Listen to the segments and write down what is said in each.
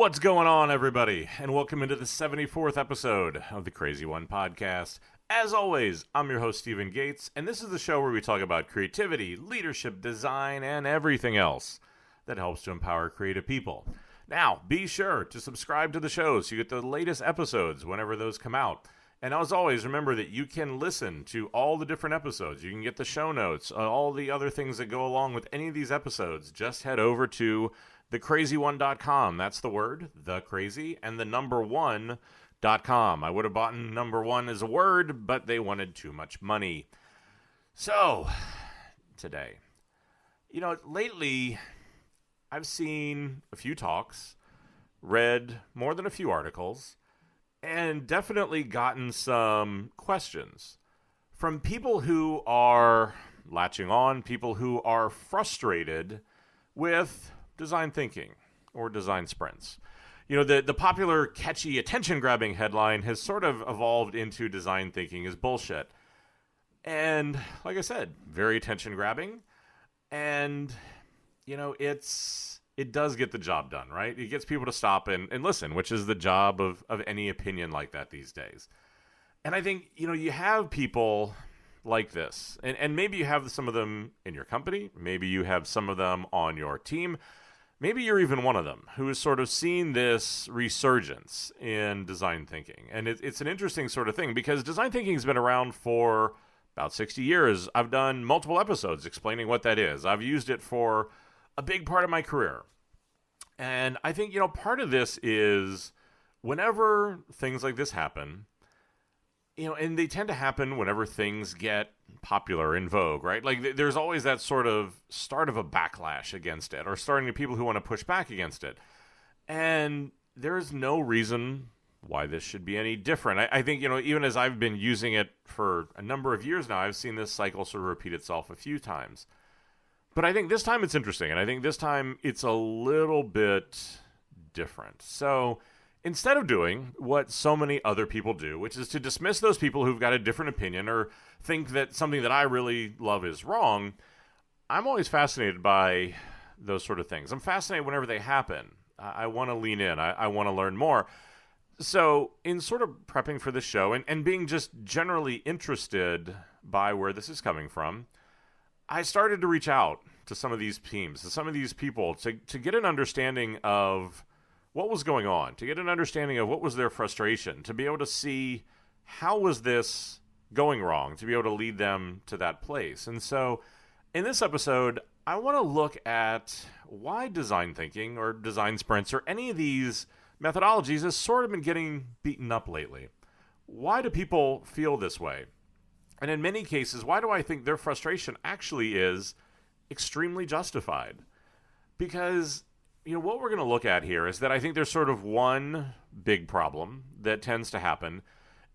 What's going on, everybody? And welcome into the 74th episode of the CRZY podcast. As always, I'm your host, Stephen Gates, and this is the show where we talk about creativity, leadership, design, and everything else that helps to empower creative people. Now, be sure to subscribe to the show so you get the latest episodes whenever those come out. And as always, remember that you can listen to all the different episodes. You can get the show notes, all the other things that go along with any of these episodes. Just head over to thecrazy1.com. That's the word, the crazy, and the number 1.com. I would have bought number 1 as a word, but they wanted too much money. So, today, lately, I've seen a few talks, read more than a few articles, and definitely gotten some questions from people who are latching on, people who are frustrated with design thinking or design sprints. The popular, catchy, attention-grabbing headline has sort of evolved into design thinking is bullshit. And, like I said, very attention-grabbing. And, it does get the job done, right? It gets people to stop and listen, which is the job of any opinion like that these days. And I think, you have people like this. And maybe you have some of them in your company. Maybe you have some of them on your team. Maybe you're even one of them who has sort of seen this resurgence in design thinking. And it's an interesting sort of thing because design thinking has been around for about 60 years. I've done multiple episodes explaining what that is. I've used it for a big part of my career. And I think, part of this is whenever things like this happen, and they tend to happen whenever things get popular, in vogue, right? Like there's always that sort of start of a backlash against it or starting to people who want to push back against it. And there is no reason why this should be any different. I think, even as I've been using it for a number of years now, I've seen this cycle sort of repeat itself a few times. But I think this time it's interesting, and I think this time it's a little bit different. So instead of doing what so many other people do, which is to dismiss those people who've got a different opinion or think that something that I really love is wrong, I'm always fascinated by those sort of things. I'm fascinated whenever they happen. I want to lean in. I want to learn more. So in sort of prepping for this show and being just generally interested by where this is coming from, I started to reach out to some of these teams, to some of these people, to get an understanding of what was going on, to get an understanding of what was their frustration, to be able to see how was this going wrong, to be able to lead them to that place. And so in this episode, I want to look at why design thinking or design sprints or any of these methodologies has sort of been getting beaten up lately. Why do people feel this way? And in many cases, why do I think their frustration actually is extremely justified? Because, what we're going to look at here is that I think there's sort of one big problem that tends to happen,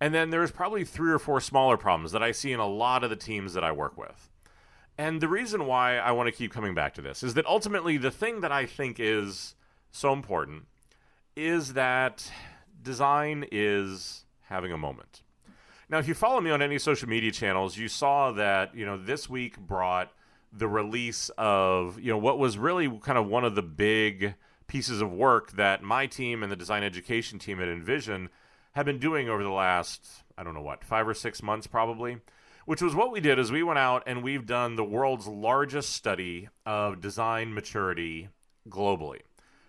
and then there's probably 3 or 4 smaller problems that I see in a lot of the teams that I work with. And the reason why I want to keep coming back to this is that ultimately the thing that I think is so important is that design is having a moment. Now, if you follow me on any social media channels, you saw that, this week brought the release of, what was really kind of one of the big pieces of work that my team and the design education team at Envision have been doing over the last, 5 or 6 months probably, which was what we did is we went out and we've done the world's largest study of design maturity globally.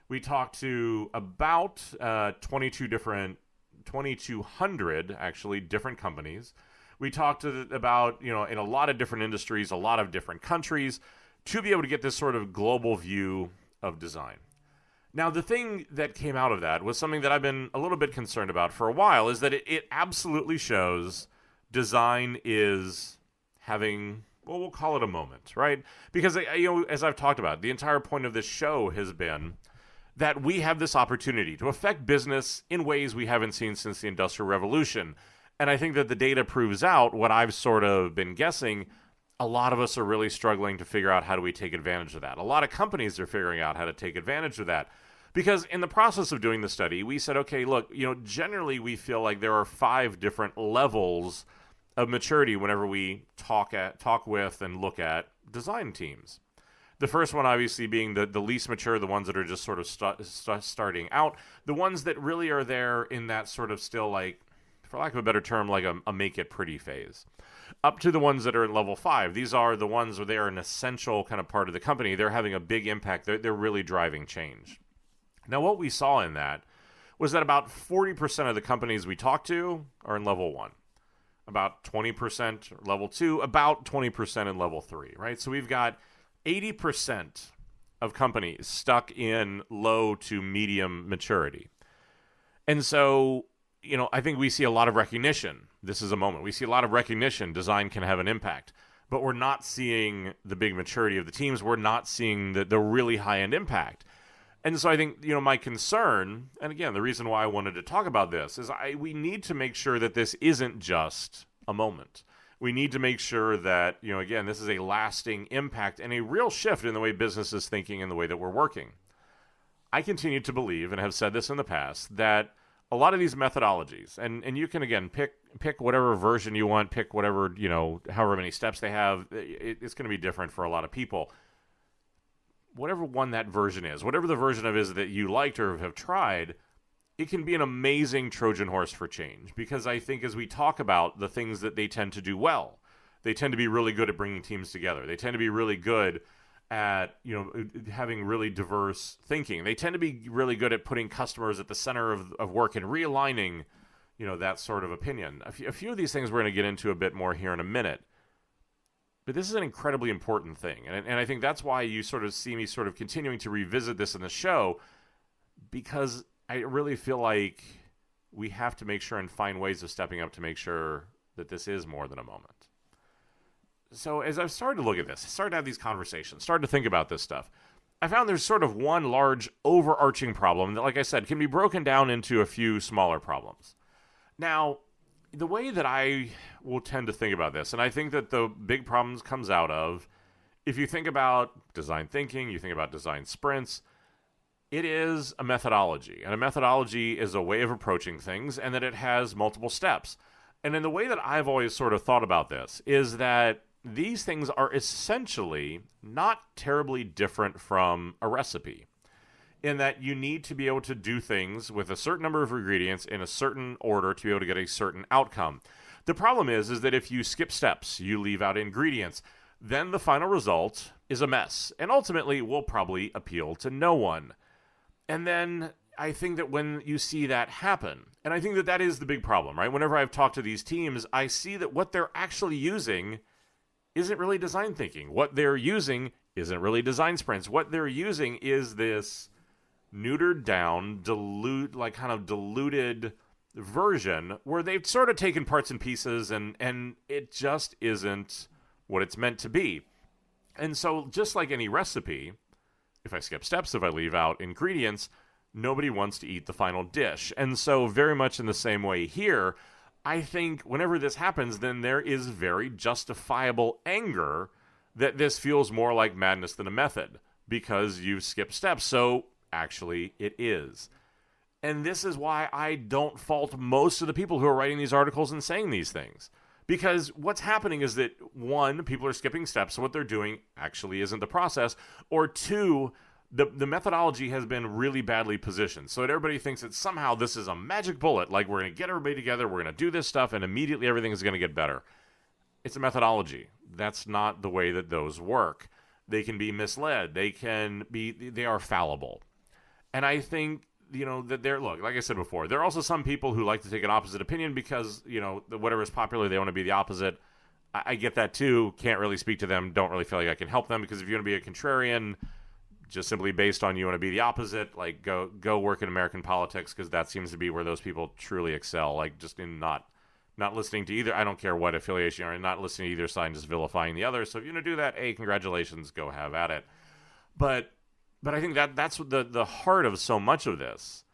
We talked to about 2,200 actually different companies. We talked about, in a lot of different industries, a lot of different countries, to be able to get this sort of global view of design. Now, the thing that came out of that was something that I've been a little bit concerned about for a while, is that it absolutely shows design is having, well, we'll call it a moment, right? Because, as I've talked about, the entire point of this show has been that we have this opportunity to affect business in ways we haven't seen since the Industrial Revolution. And I think that the data proves out what I've sort of been guessing. A lot of us are really struggling to figure out how do we take advantage of that. A lot of companies are figuring out how to take advantage of that. Because in the process of doing the study, we said, okay, look, generally we feel like there are 5 different levels of maturity whenever we talk with and look at design teams. The first one obviously being the least mature, the ones that are just sort of starting out, the ones that really are there in that sort of still like, for lack of a better term, like a make it pretty phase. Up to the ones that are at level 5. These are the ones where they are an essential kind of part of the company. They're having a big impact. They're really driving change. Now, what we saw in that was that about 40% of the companies we talked to are in level 1. About 20% level 2, about 20% in level 3, right? So we've got 80% of companies stuck in low to medium maturity. And so, I think we see a lot of recognition. This is a moment. We see a lot of recognition. Design can have an impact. But we're not seeing the big maturity of the teams. We're not seeing the really high-end impact. And so I think, my concern, and again, the reason why I wanted to talk about this, is we need to make sure that this isn't just a moment. We need to make sure that, again, this is a lasting impact and a real shift in the way business is thinking and the way that we're working. I continue to believe, and have said this in the past, that a lot of these methodologies, and you can, again, pick whatever version you want, pick whatever, however many steps they have, it's going to be different for a lot of people. Whatever one that version is, whatever the version of it is that you liked or have tried, it can be an amazing Trojan horse for change. Because I think as we talk about the things that they tend to do well, they tend to be really good at bringing teams together. They tend to be really good at, having really diverse thinking. They tend to be really good at putting customers at the center of work and realigning, that sort of opinion. A few of these things we're going to get into a bit more here in a minute. But this is an incredibly important thing. And I think that's why you sort of see me sort of continuing to revisit this in the show, because I really feel like we have to make sure and find ways of stepping up to make sure that this is more than a moment. So as I've started to look at this, started to have these conversations, started to think about this stuff, I found there's sort of one large overarching problem that, like I said, can be broken down into a few smaller problems. Now, the way that I will tend to think about this, and I think that the big problems comes out of, if you think about design thinking, you think about design sprints, it is a methodology. And a methodology is a way of approaching things, and that it has multiple steps. And in the way that I've always sort of thought about this is that these things are essentially not terribly different from a recipe, in that you need to be able to do things with a certain number of ingredients in a certain order to be able to get a certain outcome. The problem is that if you skip steps, you leave out ingredients, then the final result is a mess, and ultimately will probably appeal to no one. And then I think that when you see that happen, and I think that that is the big problem, right? Whenever I've talked to these teams, I see that what they're actually using isn't really design thinking. What they're using isn't really design sprints. What they're using is this neutered down, diluted version where they've sort of taken parts and pieces and it just isn't what it's meant to be. And so just like any recipe, if I skip steps, if I leave out ingredients, nobody wants to eat the final dish. And so very much in the same way here, I think whenever this happens, then there is very justifiable anger that this feels more like madness than a method because you've skipped steps. So actually it is. And this is why I don't fault most of the people who are writing these articles and saying these things. Because what's happening is that, one, people are skipping steps, so what they're doing actually isn't the process. Or two, the methodology has been really badly positioned. So that everybody thinks that somehow this is a magic bullet, like we're going to get everybody together, we're going to do this stuff, and immediately everything is going to get better. It's a methodology. That's not the way that those work. They can be misled. They are fallible. And I think, that look, like I said before, there are also some people who like to take an opposite opinion because, whatever is popular, they want to be the opposite. I get that too. Can't really speak to them. Don't really feel like I can help them because if you want to be a contrarian, just simply based on you want to be the opposite, like go work in American politics because that seems to be where those people truly excel. Like just in not listening to either. I don't care what affiliation you're in, not listening to either side and just vilifying the other. So if you're going to do that, congratulations, go have at it. But I think that's what the heart of so much of this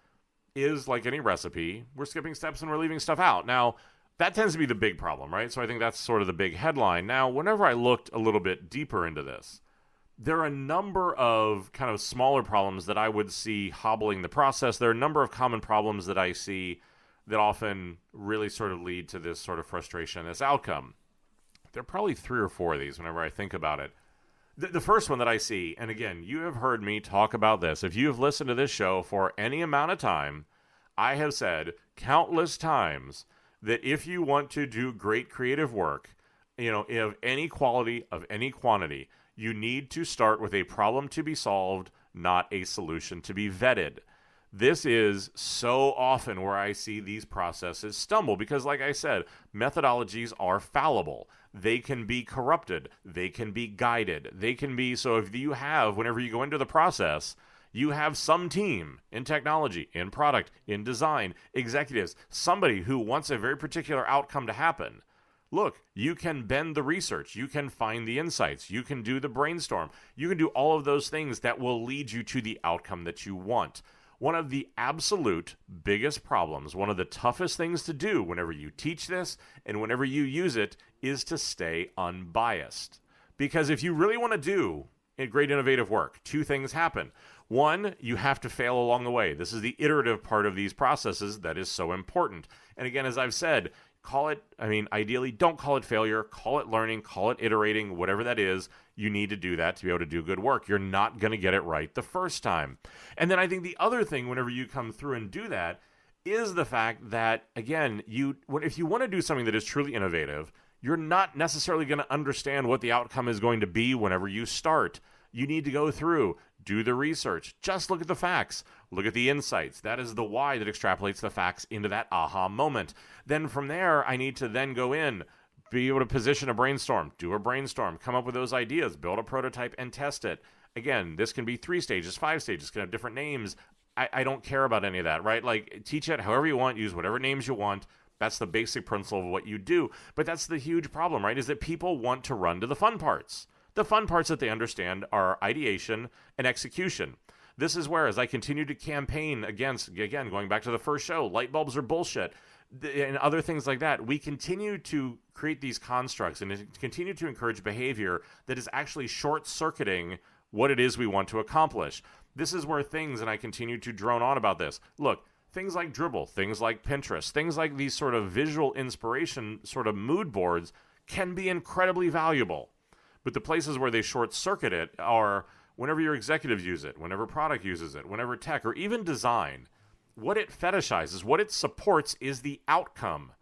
is. Like any recipe, we're skipping steps and we're leaving stuff out. Now, that tends to be the big problem, right? So I think that's sort of the big headline. Now, whenever I looked a little bit deeper into this, there are a number of kind of smaller problems that I would see hobbling the process. There are a number of common problems that I see that often really sort of lead to this sort of frustration, this outcome. There are probably 3 or 4 of these whenever I think about it. The first one that I see, and again, you have heard me talk about this. If you have listened to this show for any amount of time, I have said countless times that if you want to do great creative work, of any quality, of any quantity, you need to start with a problem to be solved, not a solution to be vetted. This is so often where I see these processes stumble because, like I said, methodologies are fallible. They can be corrupted. They can be guided. They can be, so if you have, whenever you go into the process, you have some team in technology, in product, in design, executives, somebody who wants a very particular outcome to happen. Look, you can bend the research. You can find the insights. You can do the brainstorm. You can do all of those things that will lead you to the outcome that you want. One of the absolute biggest problems, one of the toughest things to do whenever you teach this and whenever you use it is to stay unbiased. Because if you really want to do great innovative work, two things happen. One, you have to fail along the way. This is the iterative part of these processes that is so important. And again, as I've said, ideally, don't call it failure, call it learning, call it iterating, whatever that is. You need to do that to be able to do good work. You're not going to get it right the first time. And then I think the other thing, whenever you come through and do that, is the fact that, again, if you want to do something that is truly innovative, you're not necessarily going to understand what the outcome is going to be whenever you start. You need to go through, do the research, just look at the facts, look at the insights. That is the why that extrapolates the facts into that aha moment. Then from there, I need to then go in, be able to position a brainstorm, do a brainstorm, come up with those ideas, build a prototype, and test it. Again, this can be 3 stages, 5 stages, can have different names. I don't care about any of that, right? Like, teach it however you want, use whatever names you want. That's the basic principle of what you do. But that's the huge problem, right, is that people want to run to the fun parts. The fun parts that they understand are ideation and execution. This is where, as I continue to campaign against, again, going back to the first show, light bulbs are bullshit, and other things like that, we continue to create these constructs and continue to encourage behavior that is actually short-circuiting what it is we want to accomplish. This is where things, and I continue to drone on about this, look, things like Dribbble, things like Pinterest, things like these sort of visual inspiration sort of mood boards can be incredibly valuable. But the places where they short-circuit it are whenever your executives use it, whenever product uses it, whenever tech, or even design, what it fetishizes, what it supports is the outcome.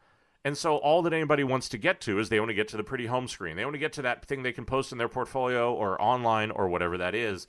And so all that anybody wants to get to is they want to get to the pretty home screen. They want to get to that thing they can post in their portfolio or online or whatever that is.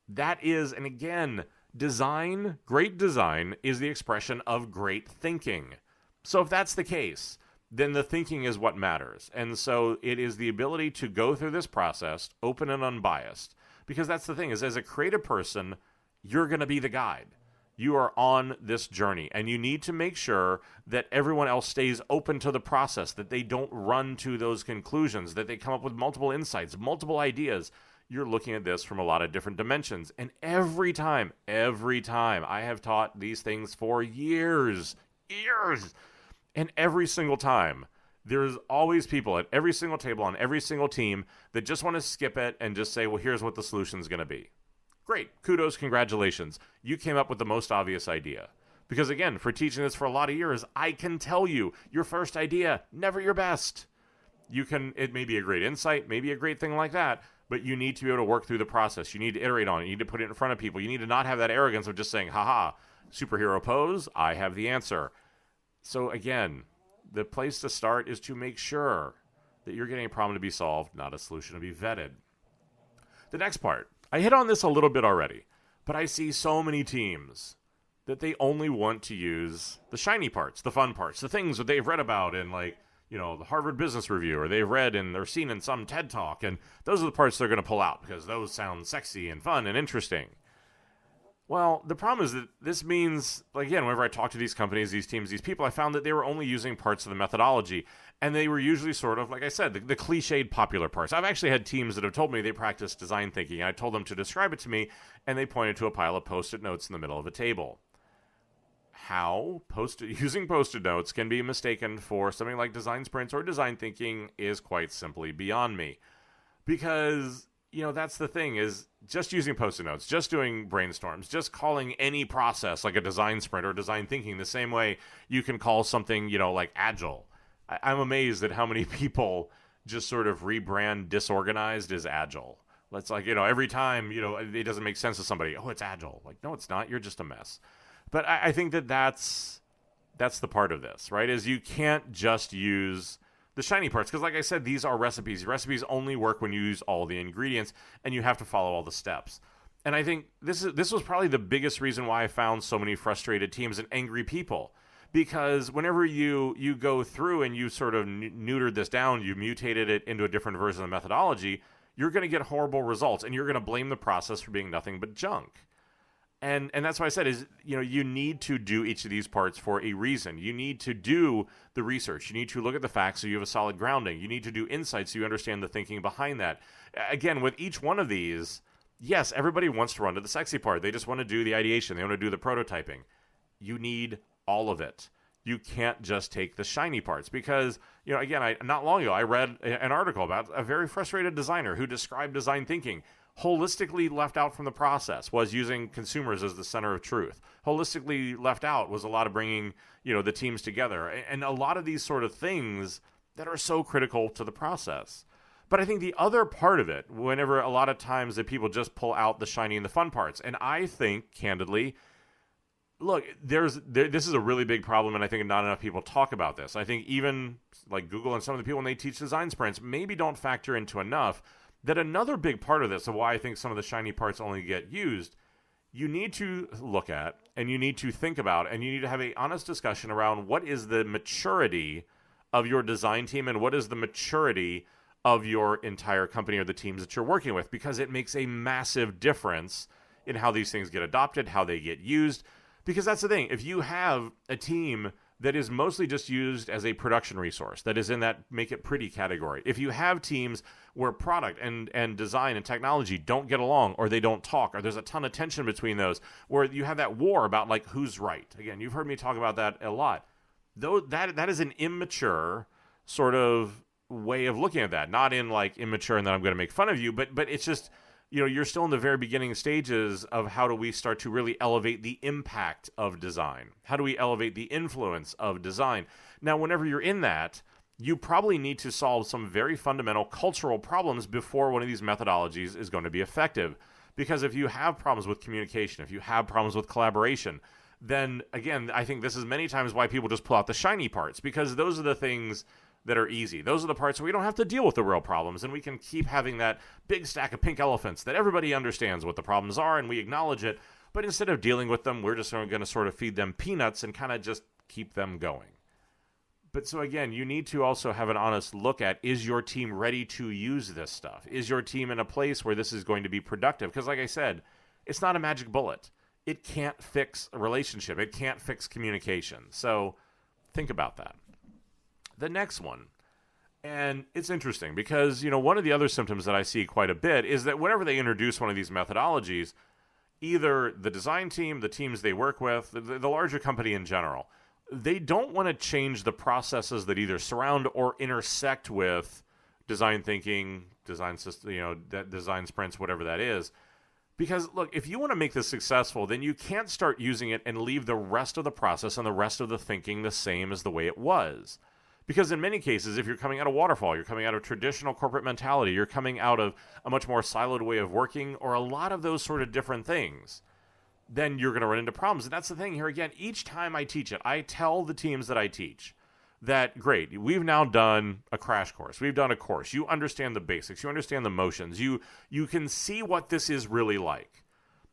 That is, and again, design, great design, is the expression of great thinking. So if that's the case, then the thinking is what matters. And so it is the ability to go through this process, open and unbiased. Because that's the thing, is as a creative person, you're going to be the guide. You are on this journey, and you need to make sure that everyone else stays open to the process, that they don't run to those conclusions, that they come up with multiple insights, multiple ideas. You're looking at this from a lot of different dimensions. And every time, I have taught these things for years, and every single time, there's always people at every single table on every single team that just want to skip it and just say, well, here's what the solution's going to be. Great. Kudos. Congratulations. You came up with the most obvious idea. Because again, for teaching this for a lot of years, I can tell you, your first idea, never your best. It may be a great insight, maybe a great thing like that, but you need to be able to work through the process. You need to iterate on it. You need to put it in front of people. You need to not have that arrogance of just saying, haha, superhero pose, I have the answer. So again, the place to start is to make sure that you're getting a problem to be solved, not a solution to be vetted. The next part, I hit on this a little bit already, but I see so many teams that they only want to use the shiny parts, the fun parts, the things that they've read about in the Harvard Business Review, or they've read and they're seen in some TED Talk, and those are the parts they're going to pull out because those sound sexy and fun and interesting. Well, the problem is that this means, again, whenever I talk to these companies, these teams, these people, I found that they were only using parts of the methodology, and they were usually sort of, like I said, the cliched popular parts. I've actually had teams that have told me they practice design thinking, and I told them to describe it to me, and they pointed to a pile of Post-it notes in the middle of a table. How using Post-it notes can be mistaken for something like design sprints or design thinking is quite simply beyond me. Because, that's the thing, is just using Post-it notes, just doing brainstorms, just calling any process like a design sprint or design thinking the same way you can call something, like agile. I'm amazed at how many people just sort of rebrand disorganized as agile. It's like, every time, it doesn't make sense to somebody. Oh, it's agile. Like, no, it's not. You're just a mess. But I think that's the part of this, right? Is you can't just use the shiny parts. Because like I said, these are recipes. Recipes only work when you use all the ingredients, and you have to follow all the steps. And I think this was probably the biggest reason why I found so many frustrated teams and angry people. Because whenever you go through and you sort of neutered this down, you mutated it into a different version of the methodology, you're going to get horrible results, and you're going to blame the process for being nothing but junk. And that's why I said is, you need to do each of these parts for a reason. You need to do the research. You need to look at the facts so you have a solid grounding. You need to do insights so you understand the thinking behind that. Again, with each one of these, yes, everybody wants to run to the sexy part. They just want to do the ideation. They want to do the prototyping. You need all of it. You can't just take the shiny parts because, again, not long ago, I read an article about a very frustrated designer who described design thinking. Holistically left out from the process was using consumers as the center of truth. Holistically left out was a lot of bringing, the teams together and a lot of these sort of things that are so critical to the process. But I think the other part of it, whenever a lot of times that people just pull out the shiny and the fun parts, and I think, candidly, look, this is a really big problem, and I think not enough people talk about this. I think even like Google and some of the people when they teach design sprints maybe don't factor into enough that another big part of this, of why I think some of the shiny parts only get used, you need to look at, and you need to think about, and you need to have an honest discussion around what is the maturity of your design team and what is the maturity of your entire company or the teams that you're working with, because it makes a massive difference in how these things get adopted, how they get used. Because that's the thing. If you have a team that is mostly just used as a production resource, that is in that make it pretty category. If you have teams where product and design and technology don't get along, or they don't talk, or there's a ton of tension between those, where you have that war about like who's right. Again, you've heard me talk about that a lot. Though that is an immature sort of way of looking at that. Not in like immature and that I'm going to make fun of you, but it's just, you're still in the very beginning stages of how do we start to really elevate the impact of design? How do we elevate the influence of design? Now, whenever you're in that, you probably need to solve some very fundamental cultural problems before one of these methodologies is going to be effective. Because if you have problems with communication, if you have problems with collaboration, then again, I think this is many times why people just pull out the shiny parts, because those are the things that are easy. Those are the parts where we don't have to deal with the real problems, and we can keep having that big stack of pink elephants that everybody understands what the problems are, and we acknowledge it, but instead of dealing with them, we're just going to sort of feed them peanuts and kind of just keep them going. But so again, you need to also have an honest look at, is your team ready to use this stuff? Is your team in a place where this is going to be productive? Because like I said, it's not a magic bullet. It can't fix a relationship. It can't fix communication. So think about that. The next one, and it's interesting because, one of the other symptoms that I see quite a bit is that whenever they introduce one of these methodologies, either the design team, the teams they work with, the larger company in general, they don't want to change the processes that either surround or intersect with design thinking, design system, design sprints, whatever that is. Because, look, if you want to make this successful, then you can't start using it and leave the rest of the process and the rest of the thinking the same as the way it was. Because in many cases, if you're coming out of waterfall, you're coming out of traditional corporate mentality, you're coming out of a much more siloed way of working, or a lot of those sort of different things, then you're going to run into problems. And that's the thing here again. Each time I teach it, I tell the teams that I teach that, great, we've now done a crash course. We've done a course. You understand the basics. You understand the motions. You can see what this is really like.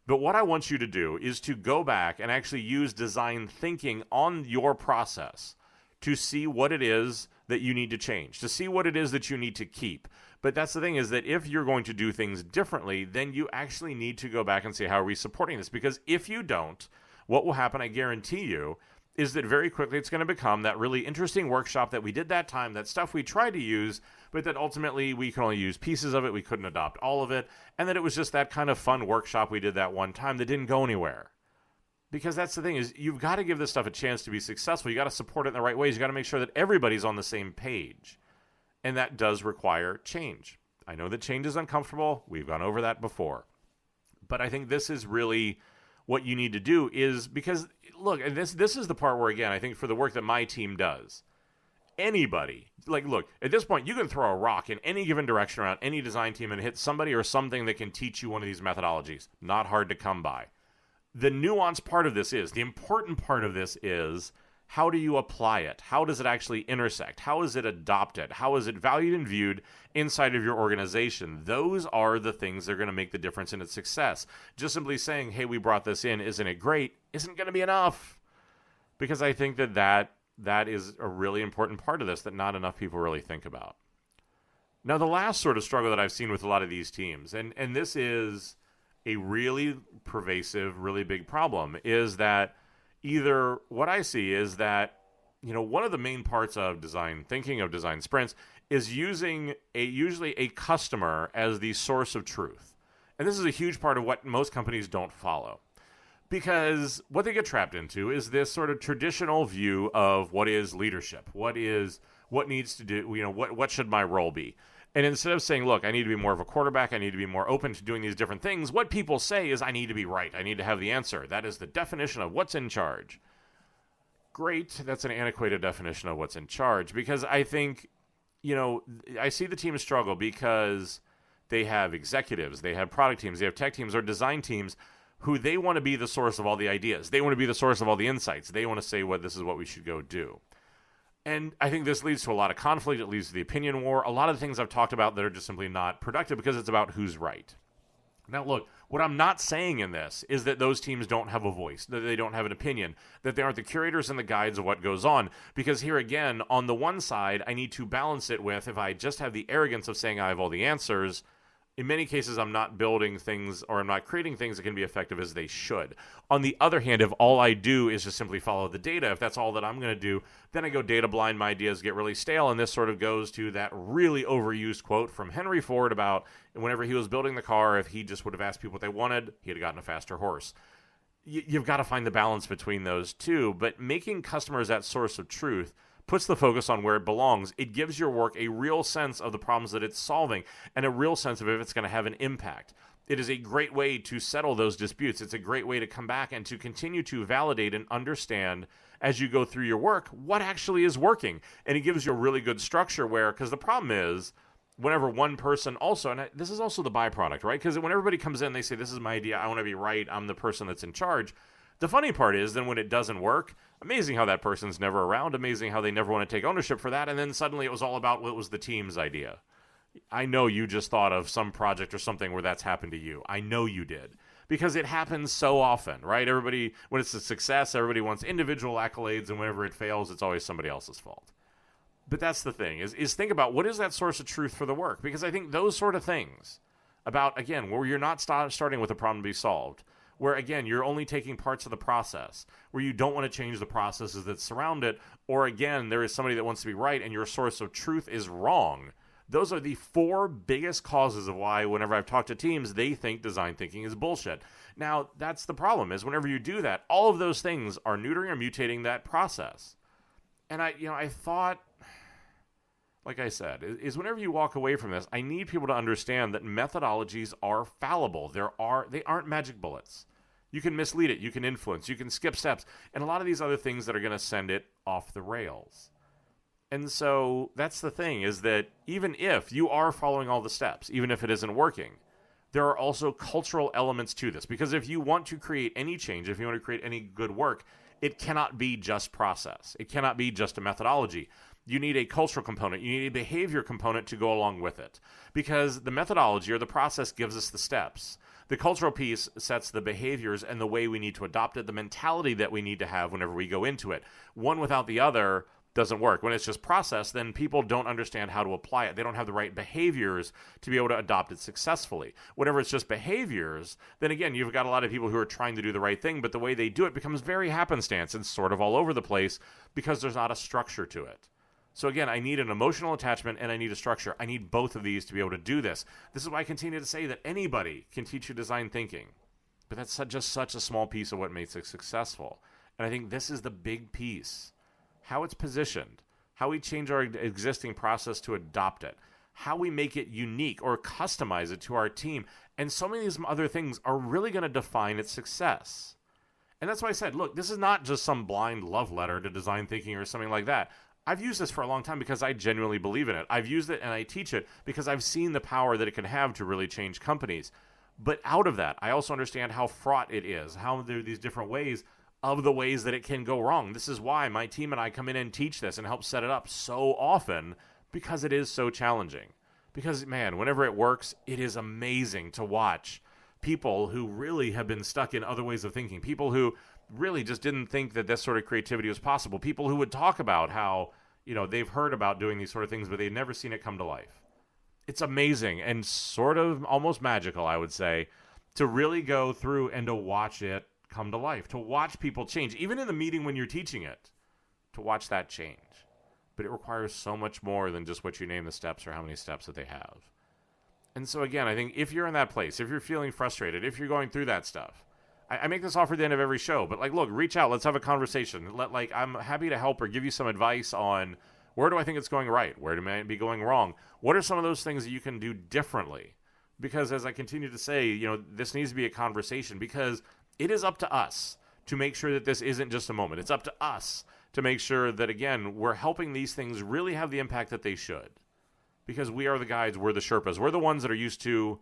But what I want you to do is to go back and actually use design thinking on your process to see what it is that you need to change, to see what it is that you need to keep. But that's the thing, is that if you're going to do things differently, then you actually need to go back and say, how are we supporting this? Because if you don't, what will happen, I guarantee you, is that very quickly it's going to become that really interesting workshop that we did that time, that stuff we tried to use, but that ultimately we can only use pieces of it, we couldn't adopt all of it, and that it was just that kind of fun workshop we did that one time that didn't go anywhere. Because that's the thing, is you've got to give this stuff a chance to be successful. You got to support it in the right ways. You got to make sure that everybody's on the same page. And that does require change. I know that change is uncomfortable. We've gone over that before. But I think this is really what you need to do, is because, look, and this is the part where, again, I think for the work that my team does, Anybody, like, look, at this point, you can throw a rock in any given direction around any design team and hit somebody or something that can teach you one of these methodologies. Not hard to come by. The nuanced part of this is, the important part of this is, how do you apply it? How does it actually intersect? How is it adopted? How is it valued and viewed inside of your organization? Those are the things that are going to make the difference in its success. Just simply saying, hey, we brought this in, isn't it great, isn't going to be enough. Because I think that is a really important part of this that not enough people really think about. Now, the last sort of struggle that I've seen with a lot of these teams, and this is a really pervasive, really big problem, is that either what I see is that, one of the main parts of design thinking, of design sprints, is using usually a customer as the source of truth. And this is a huge part of what most companies don't follow. Because what they get trapped into is this sort of traditional view of what is leadership, what needs to do, what should my role be? And instead of saying, look, I need to be more of a quarterback, I need to be more open to doing these different things, what people say is I need to be right. I need to have the answer. That is the definition of what's in charge. Great. That's an antiquated definition of what's in charge, because I think, I see the teams struggle because they have executives, they have product teams, they have tech teams or design teams who they want to be the source of all the ideas. They want to be the source of all the insights. They want to say, this is what we should go do. And I think this leads to a lot of conflict. It leads to the opinion war. A lot of the things I've talked about that are just simply not productive because it's about who's right. Now, look, what I'm not saying in this is that those teams don't have a voice, that they don't have an opinion, that they aren't the curators and the guides of what goes on. Because here again, on the one side, I need to balance it with, if I just have the arrogance of saying I have all the answers, in many cases, I'm not building things or I'm not creating things that can be effective as they should. On the other hand, if all I do is just simply follow the data, if that's all that I'm going to do, then I go data blind, my ideas get really stale, and this sort of goes to that really overused quote from Henry Ford about whenever he was building the car, if he just would have asked people what they wanted, he'd have gotten a faster horse. You've got to find the balance between those two, but making customers that source of truth puts the focus on where it belongs. It gives your work a real sense of the problems that it's solving and a real sense of if it's going to have an impact. It is a great way to settle those disputes. It's a great way to come back and to continue to validate and understand as you go through your work what actually is working. And it gives you a really good structure where, because the problem is, whenever one person also, and this is also the byproduct, right? Because when everybody comes in, they say, this is my idea, I want to be right, I'm the person that's in charge. The funny part is then when it doesn't work, amazing how that person's never around, amazing how they never want to take ownership for that, and then suddenly it was all about what was the team's idea. I know you just thought of some project or something where that's happened to you. I know you did. Because it happens so often, right? Everybody, when it's a success, everybody wants individual accolades, and whenever it fails, it's always somebody else's fault. But that's the thing, is think about what is that source of truth for the work? Because I think those sort of things about, again, where you're not starting with a problem to be solved, where, again, you're only taking parts of the process, where you don't want to change the processes that surround it, or, again, there is somebody that wants to be right and your source of truth is wrong. Those are the 4 biggest causes of why, whenever I've talked to teams, they think design thinking is bullshit. Now, that's the problem, is whenever you do that, all of those things are neutering or mutating that process. And I thought, like I said, is whenever you walk away from this, I need people to understand that methodologies are fallible. They aren't magic bullets. You can mislead it, you can influence, you can skip steps, and a lot of these other things that are going to send it off the rails. And so that's the thing, is that even if you are following all the steps, even if it isn't working, there are also cultural elements to this. Because if you want to create any change, if you want to create any good work, it cannot be just process. It cannot be just a methodology. You need a cultural component. You need a behavior component to go along with it. Because the methodology or the process gives us the steps. The cultural piece sets the behaviors and the way we need to adopt it, the mentality that we need to have whenever we go into it. One without the other doesn't work. When it's just process, then people don't understand how to apply it. They don't have the right behaviors to be able to adopt it successfully. Whenever it's just behaviors, then again, you've got a lot of people who are trying to do the right thing, but the way they do it becomes very happenstance and sort of all over the place because there's not a structure to it. So again, I need an emotional attachment and I need a structure. I need both of these to be able to do this. This is why I continue to say that anybody can teach you design thinking, but that's just such a small piece of what makes it successful. And I think this is the big piece. How it's positioned, how we change our existing process to adopt it, how we make it unique or customize it to our team, and so many of these other things are really going to define its success. And that's why I said, look, this is not just some blind love letter to design thinking or something like that. I've used this for a long time because I genuinely believe in it. I've used it and I teach it because I've seen the power that it can have to really change companies. But out of that, I also understand how fraught it is, how there are these different ways of the ways that it can go wrong. This is why my team and I come in and teach this and help set it up so often, because it is so challenging. Because, man, whenever it works, it is amazing to watch people who really have been stuck in other ways of thinking, people who really just didn't think that this sort of creativity was possible, people who would talk about how, they've heard about doing these sort of things, but they've never seen it come to life. It's amazing and sort of almost magical, I would say, to really go through and to watch it come to life, to watch people change, even in the meeting when you're teaching it, to watch that change. But it requires so much more than just what you name the steps or how many steps that they have. And so again, I think if you're in that place, if you're feeling frustrated, if you're going through that stuff, I make this offer at the end of every show, but look, reach out, let's have a conversation. I'm happy to help or give you some advice on where do I think it's going right? Where do I be going wrong? What are some of those things that you can do differently? Because as I continue to say, this needs to be a conversation, because it is up to us to make sure that this isn't just a moment. It's up to us to make sure that, again, we're helping these things really have the impact that they should. Because we are the guides, we're the Sherpas. We're the ones that are used to,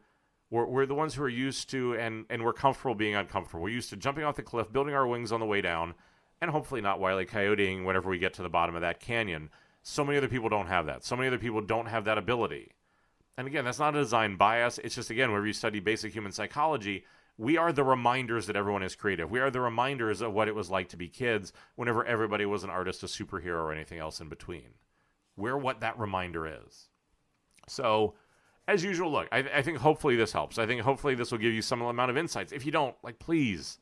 we're the ones who are used to and we're comfortable being uncomfortable. We're used to jumping off the cliff, building our wings on the way down, and hopefully not Wile E. Coyoteing whenever we get to the bottom of that canyon. So many other people don't have that. So many other people don't have that ability. And again, that's not a design bias. It's just, again, whenever you study basic human psychology, we are the reminders that everyone is creative. We are the reminders of what it was like to be kids whenever everybody was an artist, a superhero, or anything else in between. We're what that reminder is. So, as usual, look, I think hopefully this helps. I think hopefully this will give you some amount of insights. If you don't, please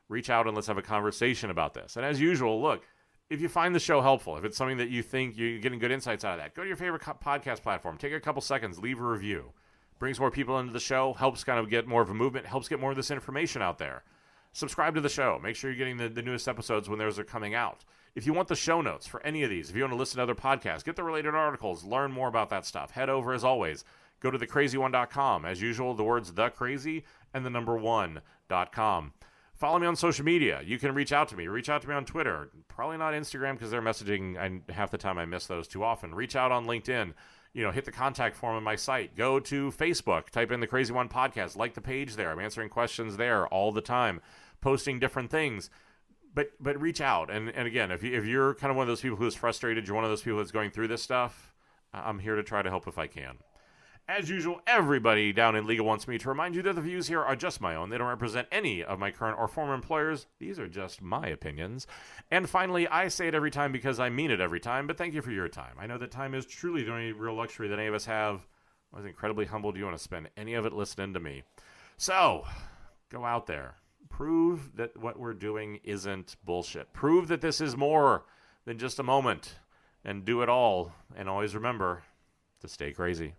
reach out and let's have a conversation about this. And as usual, look, if you find the show helpful, if it's something that you think you're getting good insights out of that, go to your favorite podcast platform. Take a couple seconds, leave a review. Brings more people into the show, helps kind of get more of a movement, helps get more of this information out there. Subscribe to the show. Make sure you're getting the newest episodes when those are coming out. If you want the show notes for any of these, if you want to listen to other podcasts, get the related articles, learn more about that stuff, head over, as always, go to thecrazy1.com. As usual, the words The Crazy and the number 1.com. Follow me on social media. You can reach out to me. Reach out to me on Twitter. Probably not Instagram because they're messaging, and half the time I miss those too often. Reach out on LinkedIn. Hit the contact form on my site. Go to Facebook. Type in the Crazy One Podcast. Like the page there. I'm answering questions there all the time. Posting different things. But reach out. And again, if you're kind of one of those people who is frustrated, you're one of those people that's going through this stuff, I'm here to try to help if I can. As usual, everybody down in legal wants me to remind you that the views here are just my own. They don't represent any of my current or former employers. These are just my opinions. And finally, I say it every time because I mean it every time, but thank you for your time. I know that time is truly the only real luxury that any of us have. I was incredibly humbled you want to spend any of it listening to me. So, go out there. Prove that what we're doing isn't bullshit. Prove that this is more than just a moment. And do it all. And always remember to stay crazy.